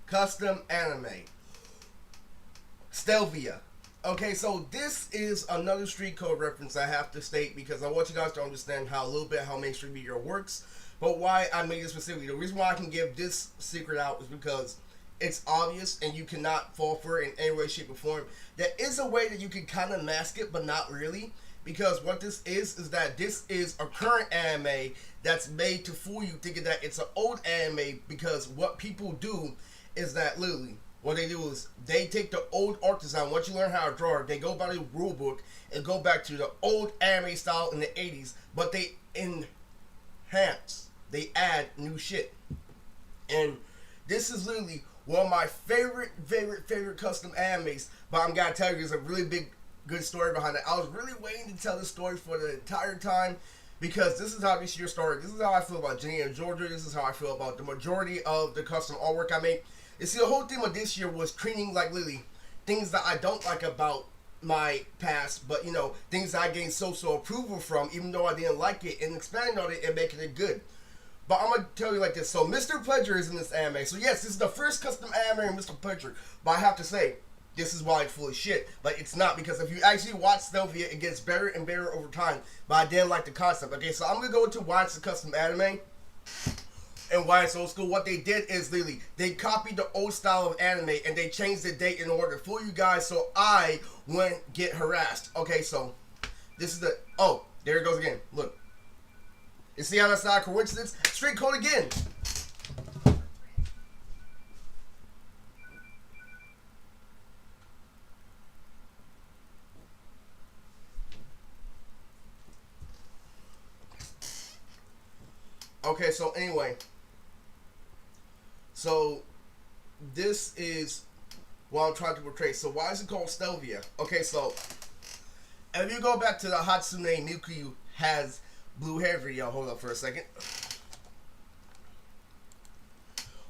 custom anime. Stellvia. Okay, so this is another street code reference I have to state because I want you guys to understand how mainstream media works, but why I made it specifically. The reason why I can give this secret out is because it's obvious and you cannot fall for it in any way, shape, or form. There is a way that you can kind of mask it, but not really. Because what this is that this is a current anime that's made to fool you thinking that it's an old anime, because what people do is that literally what they do is they take the old art design. Once you learn how to draw, they go by the rule book and go back to the old anime style in the 80s, but they enhance, they add new shit. And this is literally one of my favorite custom animes, but I'm gonna tell you there's a really good story behind it. I was really waiting to tell this story for the entire time because this is how this year started. This is how I feel about Jenny and Georgia. This is how I feel about the majority of the custom artwork I made. You see, the whole theme of this year was treating like literally things that I don't like about my past, but you know, things that I gained social approval from, even though I didn't like it, and expanding on it and making it good. But I'm gonna tell you like this. So Mr. Pleasure is in this anime. So yes, this is the first custom anime of Mr. Pleasure. But I have to say, this is why it's full of shit. But it's not, because if you actually watch Stellvia, it gets better and better over time. But I didn't like the concept. Okay, so I'm gonna go into why it's a custom anime and why it's old school. What they did is literally they copied the old style of anime and they changed the date in order to fool you guys so I wouldn't get harassed. Okay, so this is the there it goes again. Look. You see how that's not a coincidence? Straight code again. Okay, so anyway. So this is what I'm trying to portray. So why is it called Stellvia? Okay, so if you go back to the Hatsune Miku has blue hair video, hold up for a second.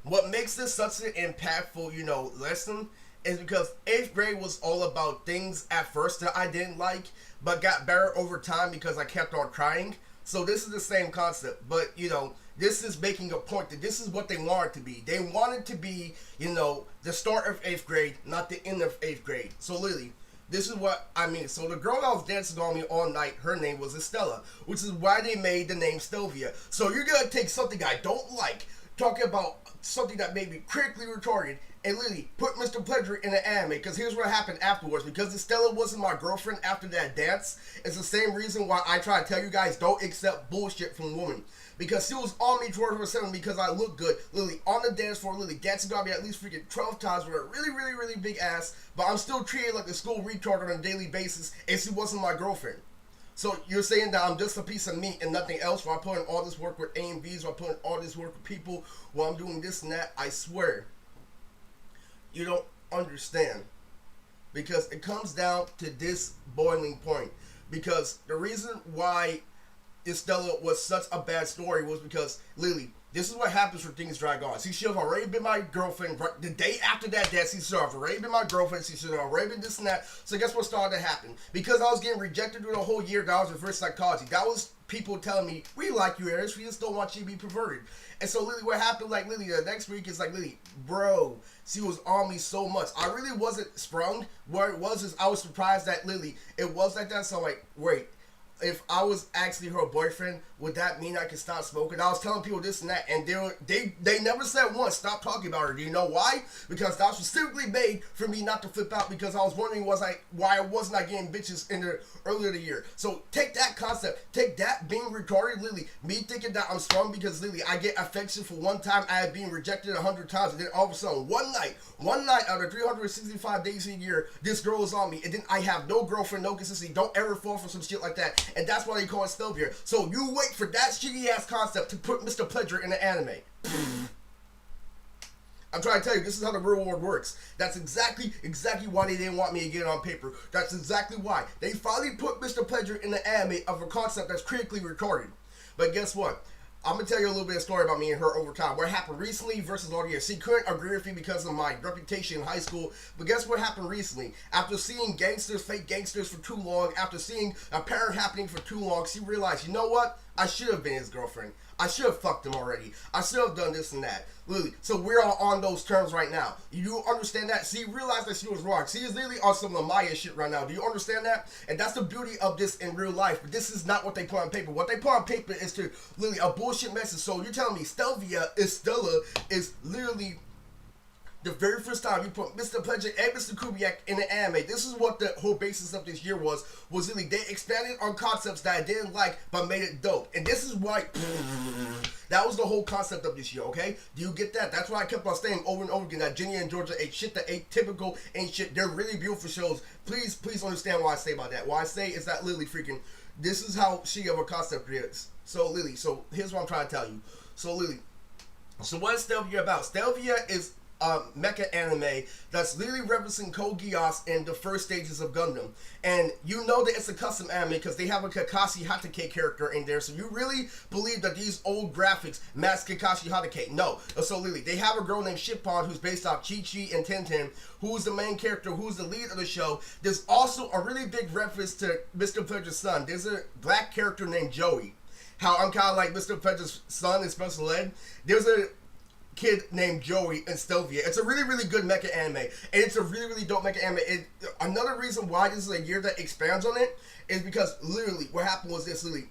What makes this such an impactful, lesson is because 8th grade was all about things at first that I didn't like, but got better over time because I kept on trying. So this is the same concept, but this is making a point that this is what they want it to be. They want it to be, the start of 8th grade, not the end of 8th grade. So literally, this is what I mean. So the girl that was dancing on me all night, her name was Estella, which is why they made the name Stellvia. So you're going to take something I don't like, talking about something that made me critically retarded, and literally put Mr. Pleasure in an anime, because here's what happened afterwards. Because Estella wasn't my girlfriend after that dance, it's the same reason why I try to tell you guys don't accept bullshit from women. Because she was on me 24/7 because I look good, literally on the dance floor, literally dancing got me at least freaking 12 times with a really big ass, but I'm still treated like a school retard on a daily basis, and she wasn't my girlfriend. So you're saying that I'm just a piece of meat and nothing else, while I'm putting all this work with AMVs, while I'm putting all this work with people, while I'm doing this and that? I swear, you don't understand. Because it comes down to this boiling point. Because the reason why Estella was such a bad story was because, literally, this is what happens when things drag on. She should have already been my girlfriend the day after that dance. She should have already been my girlfriend. She should have already been this and that. So guess what started to happen? Because I was getting rejected through the whole year, that was reverse psychology. That was people telling me, we like you, Aries. We just don't want you to be perverted. And so literally what happened, like literally the next week is like literally, bro, she was on me so much. I really wasn't sprung. What it was is I was surprised that literally it was like that. So I'm like, wait. If I was actually her boyfriend, would that mean I could stop smoking? I was telling people this and that, and they never said once, stop talking about her. Do you know why? Because that was specifically made for me not to flip out, because I was wondering why I wasn't getting bitches in the earlier the year. So take that concept, take that being retarded, literally, me thinking that I'm strong because literally I get affection for one time, I had been rejected 100 times, and then all of a sudden, one night out of 365 days a year, this girl is on me, and then I have no girlfriend, no consistency, don't ever fall for some shit like that. And that's why they call it Stellvia. So you wait for that shitty ass concept to put Mr. Pleasure in the anime. I'm trying to tell you, this is how the real world works. That's exactly why they didn't want me to get it on paper. That's exactly why. They finally put Mr. Pleasure in the anime of a concept that's critically retarded. But guess what? I'm going to tell you a little bit of story about me and her over time. What happened recently versus all the years. She couldn't agree with me because of my reputation in high school. But guess what happened recently? After seeing fake gangsters for too long, after seeing a pattern happening for too long, she realized, you know what? I should have been his girlfriend. I should have fucked him already. I should have done this and that. Literally. So we're all on those terms right now. You understand that? She realized that she was wrong. She is literally on some Maya shit right now. Do you understand that? And that's the beauty of this in real life. But this is not what they put on paper. What they put on paper is to literally a bullshit message. So you're telling me Stellvia is literally the very first time you put Mr. Pleasure and Mr. Kubiak in the anime. This is what the whole basis of this year was really they expanded on concepts that I didn't like but made it dope. And this is why that was the whole concept of this year, okay? Do you get that? That's why I kept on saying over and over again that Ginny and Georgia ain't shit that ain't typical, ain't shit. They're really beautiful shows. Please understand what I say about that. What I say is that Lily freaking, this is how she of a concept is. So Lily, so here's what I'm trying to tell you. So Lily, so what is Stellvia about? Stellvia is mecha anime that's literally referencing Code Geass in the first stages of Gundam, and you know that it's a custom anime because they have a Kakashi Hatake character in there, so you really believe that these old graphics match Kakashi Hatake. No. So literally they have a girl named Shippon who's based off Chi-Chi and Tintin, who's the main character, who's the lead of the show. There's also a really big reference to Mr. Pleasure's son. There's a black character named Joey. How I'm kind of like Mr. Pleasure's son in special ed. There's a kid named Joey in Stellvia. It's a really, really good mecha anime, and it's a really, really dope mecha anime. Another reason why this is a year that expands on it is because literally what happened was this. Literally,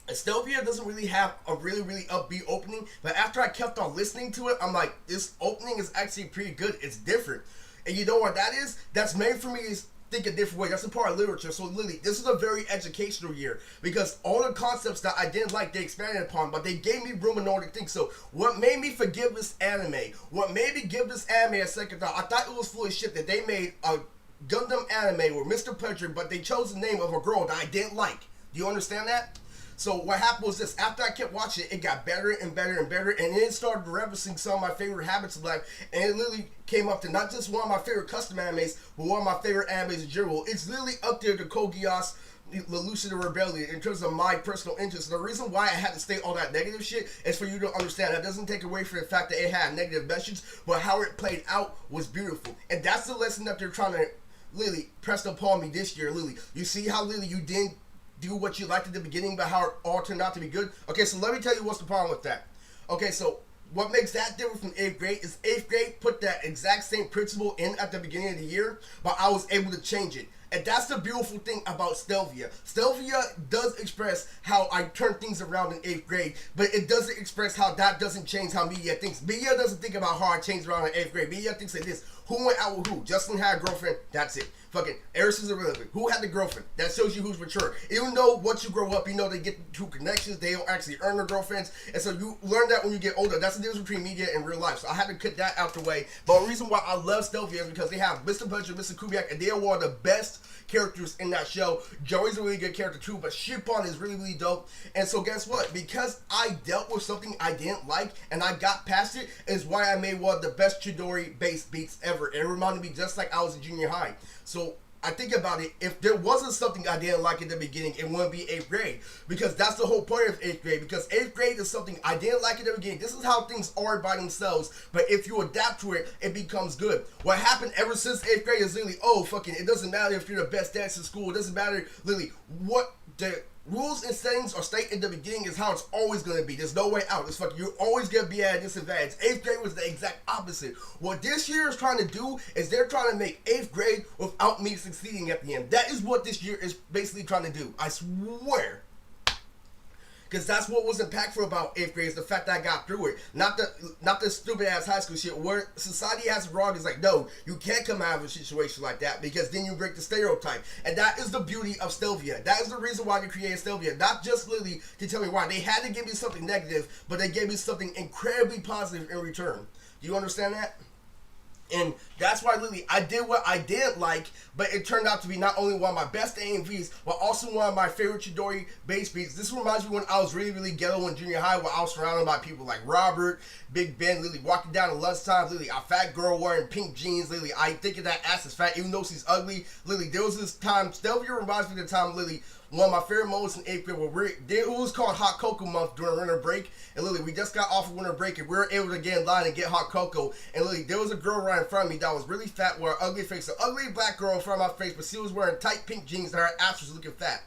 Stellvia doesn't really have a really, really upbeat opening, but after I kept on listening to it, I'm like, this opening is actually pretty good. It's different, and you know what that is? That's made for me is think a different way. That's a part of literature. So literally, this is a very educational year because all the concepts that I didn't like, they expanded upon, but they gave me room in order to think. So what made me forgive this anime, what made me give this anime a second thought, I thought it was full of shit that they made a Gundam anime with Mr. Pleasure, but they chose the name of a girl that I didn't like. Do you understand that? So what happened was this. After I kept watching it, it got better and better and better, and then it started referencing some of my favorite habits of life, and it literally came up to not just one of my favorite custom animes, but one of my favorite animes in general. It's literally up there to Code Geass, the Lucida Rebellion, in terms of my personal interest. The reason why I had to state all that negative shit is for you to understand. That doesn't take away from the fact that it had negative message, but how it played out was beautiful. And that's the lesson that they're trying to Lily press upon me this year. Lily, you see how Lily you didn't do what you liked at the beginning, but how it all turned out to be good? Okay, so let me tell you what's the problem with that. Okay, so what makes that different from 8th grade is 8th grade put that exact same principle in at the beginning of the year, but I was able to change it. And that's the beautiful thing about Stellvia. Stellvia does express how I turn things around in 8th grade, but it doesn't express how that doesn't change how media thinks. Media doesn't think about how I changed around in 8th grade. Media thinks like this. Who went out with who? Justin had a girlfriend. That's it. Fucking Eris is irrelevant. Who had the girlfriend? That shows you who's mature. Even though once you grow up, you know they get two connections. They don't actually earn their girlfriends. And so you learn that when you get older. That's the difference between media and real life. So I had to cut that out the way. But the reason why I love Stellvia is because they have Mr. Pleasure, Mr. Kubiak, and they are one of the best characters in that show. Joey's a really good character too, but Shippon is really, really dope. And so guess what? Because I dealt with something I didn't like and I got past it, is why I made one of the best Chidori based beats ever. It reminded me just like I was in junior high. So I think about it, if there wasn't something I didn't like in the beginning, it wouldn't be 8th grade. Because that's the whole point of 8th grade. Because 8th grade is something I didn't like in the beginning. This is how things are by themselves. But if you adapt to it, it becomes good. What happened ever since 8th grade is literally, oh, fucking, it doesn't matter if you're the best dancer in school. It doesn't matter, literally, what the rules and settings are stated in the beginning is how it's always going to be. There's no way out. It's fucking, you're always going to be at a disadvantage. 8th grade was the exact opposite. What this year is trying to do is they're trying to make 8th grade without me succeeding at the end. That is what this year is basically trying to do. I swear. Because that's what was impactful about 8th grade, is the fact that I got through it. Not the stupid ass high school shit where society has it wrong. Is like, no, you can't come out of a situation like that because then you break the stereotype. And that is the beauty of Stellvia. That is the reason why they created Stellvia. Not just Lily to tell me why. They had to give me something negative, but they gave me something incredibly positive in return. Do you understand that? And that's why, Lily, I did what I didn't like, but it turned out to be not only one of my best AMVs, but also one of my favorite Chidori bass beats. This reminds me when I was really, really ghetto in junior high, where I was surrounded by people like Robert, Big Ben, Lily, walking down at lunchtime, Lily, a fat girl wearing pink jeans, Lily, I think of that ass is fat, even though she's ugly. Lily, there was this time, Stellvia reminds me of the time, Lily, one of my favorite moments in 8th grade, where it was called Hot Cocoa Month during winter break. And Lily, we just got off of winter break and we were able to get in line and get hot cocoa. And Lily, there was a girl right in front of me that was really fat with an ugly face, an ugly black girl in front of my face, but she was wearing tight pink jeans and her ass was looking fat.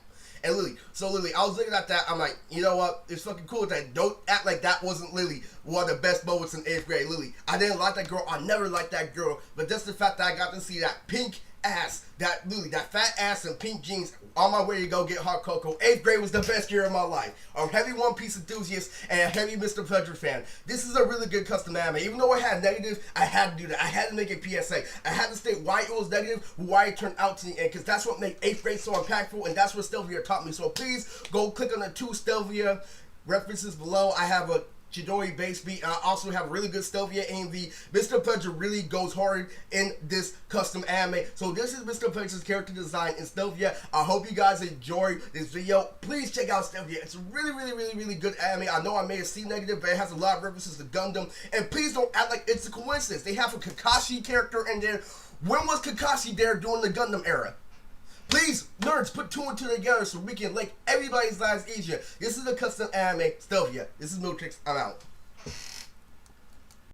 and Lily. So Lily, I was looking at that. I'm like, you know what? It's fucking cool that don't act like that wasn't Lily. One of the best moments in 8th grade. Lily, I didn't like that girl. I never liked that girl. But just the fact that I got to see that pink ass, that Lily, that fat ass and pink jeans on my way to go get hot cocoa. 8th grade was the best year of my life. I'm a heavy One Piece enthusiast and a heavy Mr. Pleasure fan. This is a really good custom anime. Even though it had negative, I had to do that. I had to make a PSA. I had to state why it was negative, why it turned out to the end, because that's what made 8th grade so impactful, and that's what Stellvia taught me. So please go click on the 2 Stellvia references below. I have a Chidori bass beat. I also have a really good Stellvia AMV. Mr. Pleasure really goes hard in this custom anime. So this is Mr. Pleasure's character design in Stellvia. I hope you guys enjoy this video. Please check out Stellvia. It's a really good anime. I know I made a C negative, but it has a lot of references to Gundam. And please don't act like it's a coincidence. They have a Kakashi character in there. When was Kakashi there during the Gundam era? Please, nerds, put 2 and 2 together so we can make everybody's lives easier. This is a custom anime, Stellvia. This is Miltrix. I'm out.